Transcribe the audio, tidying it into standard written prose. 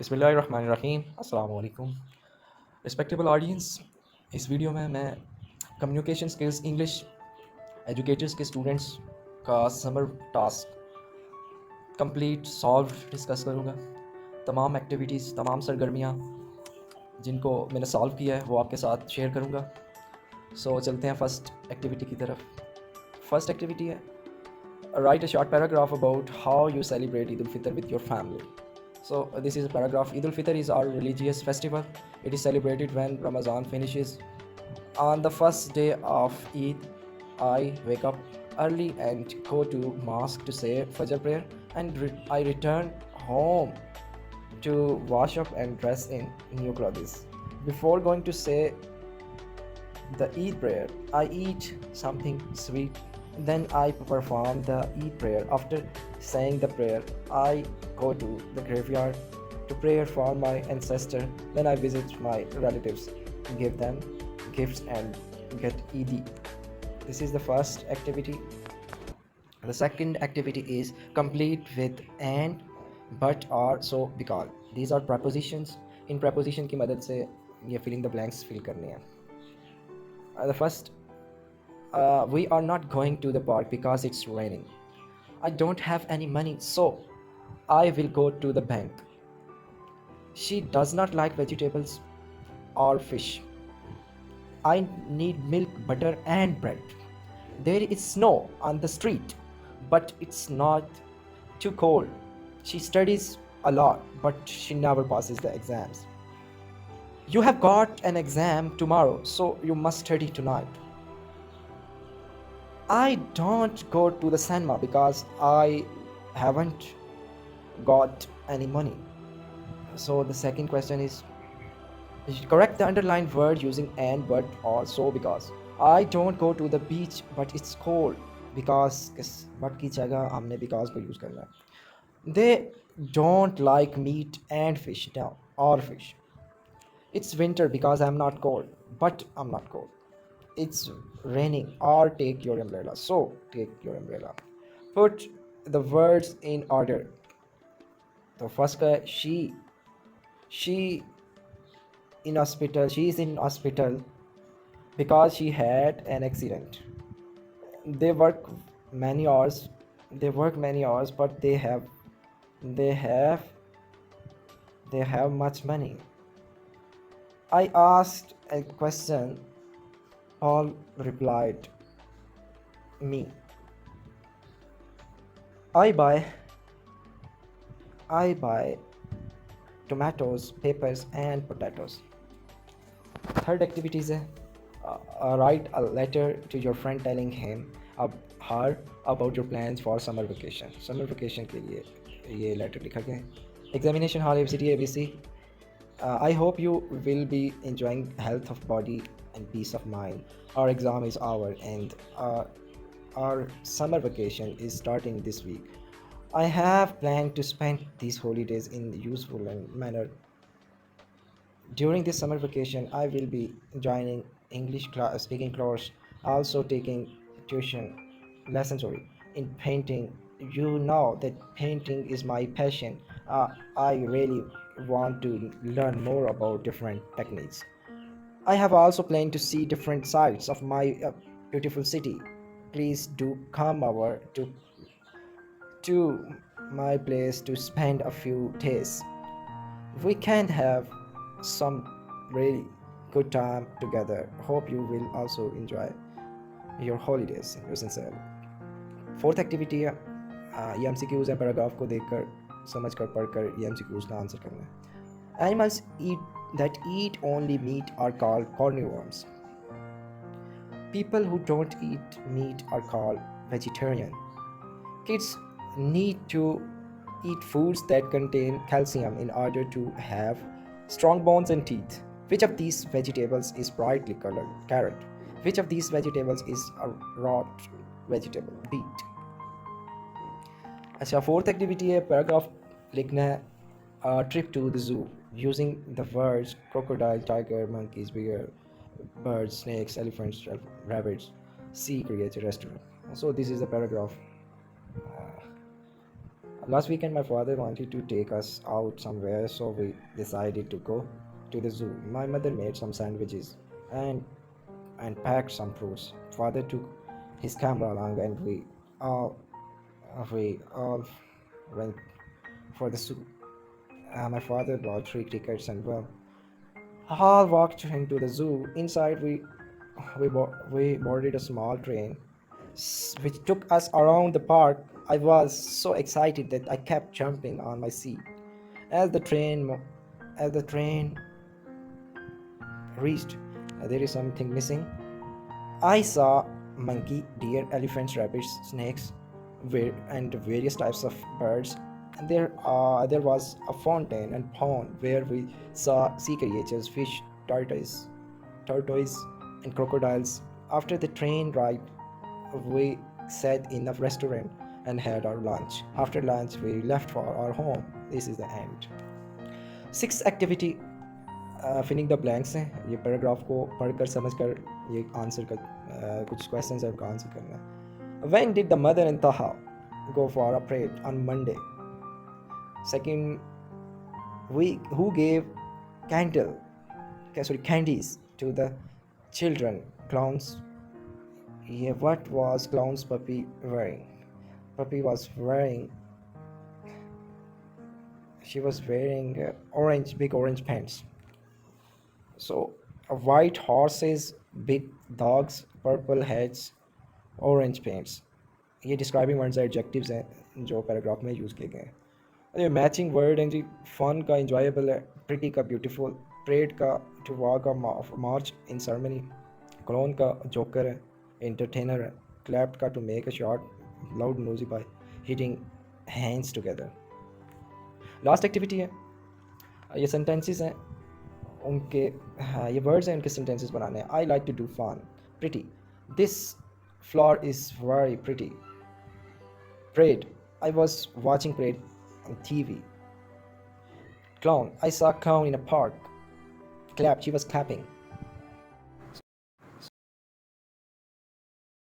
بسم اللہ الرحمن الرحیم. السلام علیکم رسپیکٹیبل آڈینس. اس ویڈیو میں کمیونیکیشن سکلز انگلش ایجوکیٹرس کے اسٹوڈنٹس کا سمر ٹاسک کمپلیٹ سالو ڈسکس کروں گا. تمام ایکٹیویٹیز، تمام سرگرمیاں جن کو میں نے سالو کیا ہے وہ آپ کے ساتھ شیئر کروں گا. سو چلتے ہیں فرسٹ ایکٹیویٹی کی طرف. فرسٹ ایکٹیویٹی ہے write a short paragraph about how you celebrate Eid al-Fitr with your family. So this is a paragraph. Eid al-Fitr is our religious festival. It is celebrated when Ramadan finishes. On the first day of Eid, I wake up early and go to mosque to say Fajr prayer, and I return home to wash up and dress in new clothes. Before going to say the Eid prayer, I eat something sweet. Then I perform the Eid prayer. After saying the prayer, I go to the graveyard to pray for my ancestor. Then I visit my relatives, give them gifts and get Eid. This is the first activity. The second activity is complete with and, but, or, so, because. These are prepositions. In preposition की मदद से ये filling the blanks fill करने हैं. The first, we are not going to the park because it's raining. I don't have any money, so I will go to the bank. She does not like vegetables or fish. I need milk, butter, and bread. There is snow on the street, but it's not too cold. She studies a lot, but she never passes the exams. You have got an exam tomorrow, so you must study tonight. I don't go to the cinema because I haven't got any money. So the second question is correct the underlined word using and, but, or, so, because. I don't go to the beach, but it's cold. Because but की जगह हमने because को use करना है. They don't like meat and fish. No, or fish. It's winter because I'm not cold, but I'm not cold. It's raining, or take your umbrella, so take your umbrella. Put the words in order. The first guy, she she's in hospital because she had an accident. They work many hours, but they have much money. I asked a question. Paul replied me. I buy tomatoes, peppers, and potatoes. Third activity is write a letter to your friend telling her about your plans for summer vacation. Summer vacation के लिए ये letter लिखा गया है. Examination hall ABCD ABC. I hope you will be enjoying health of body and peace of mind. Our exam is over and our summer vacation is starting this week. I have planned to spend these holidays in useful manner. During this summer vacation, I will be joining English class, speaking course, also taking tuition lessons in painting. You know that painting is my passion. I really want to learn more about different techniques. I have also planned to see different sides of my beautiful city. Please do come over to my place to spend a few days. We can have some really good time together. Hope you will also enjoy your holidays. Yours sincerely. Fourth activity है ये MCQs है. Paragraph को देखकर, समझकर, पढ़कर ये MCQs का answer करना है. Animals that eat only meat are called carnivores. People who don't eat meat are called vegetarian. Kids need to eat foods that contain calcium in order to have strong bones and teeth. Which of these vegetables is brightly colored? Carrot. Which of these vegetables is a raw vegetable? Beet. अच्छा, fourth activity है paragraph लिखना है. Trip to the zoo using the words crocodile, tiger, monkeys, bear, birds, snakes, elephants, rabbits, sea creature, restaurant. So this is the paragraph. Last weekend, my father wanted to take us out somewhere, so we decided to go to the zoo. My mother made some sandwiches and packed some fruits. Father took his camera along, and all we all went for the zoo. My father bought 3 tickets, and well, all walked into the zoo. Inside, we boarded a small train which took us around the park. I was so excited that I kept jumping on my seat. As the train as the train reached, there is something missing. I saw monkey, deer, elephants, rabbits, snakes, and various types of birds. And there was a fountain and pond where we saw sea creatures, fish, tortoise, and crocodiles. After the train ride, we sat in a restaurant and had our lunch. After lunch, we left for our home. This is the end. 6th activity, filling the blanks हैं. ये paragraph को पढ़कर समझ कर ये answer का कुछ question है आपका आंसर करना है. When did the mother and Taha go for a parade on Monday? Second week, who gave candies to the children? Clowns. Yeah, what was clown's puppy wearing? Puppy was wearing. She was wearing big orange pants. So, white horses, big dogs, purple heads, orange paints. ये describing words adjectives हैं जो paragraph में use किए गए हैं. ये matching word हैं जी. फन का इंजॉयबल है, प्रिटी का ब्यूटीफुल, परेड का टू वॉक का मार्च इन सेरेमनी, क्लोन का जोकर है, एंटरटेनर है, क्लैप्ड का to make a shot loud noisy by hitting hands together. Last activity है. ये सेंटेंसेस हैं उनके, ये वर्ड्स हैं उनके सेंटेंसेस बनाने हैं. I like to do fun. Pretty, this floor is very pretty. Parade, I was watching parade on TV. Clown, I saw a clown in a park. Clap, she was clapping.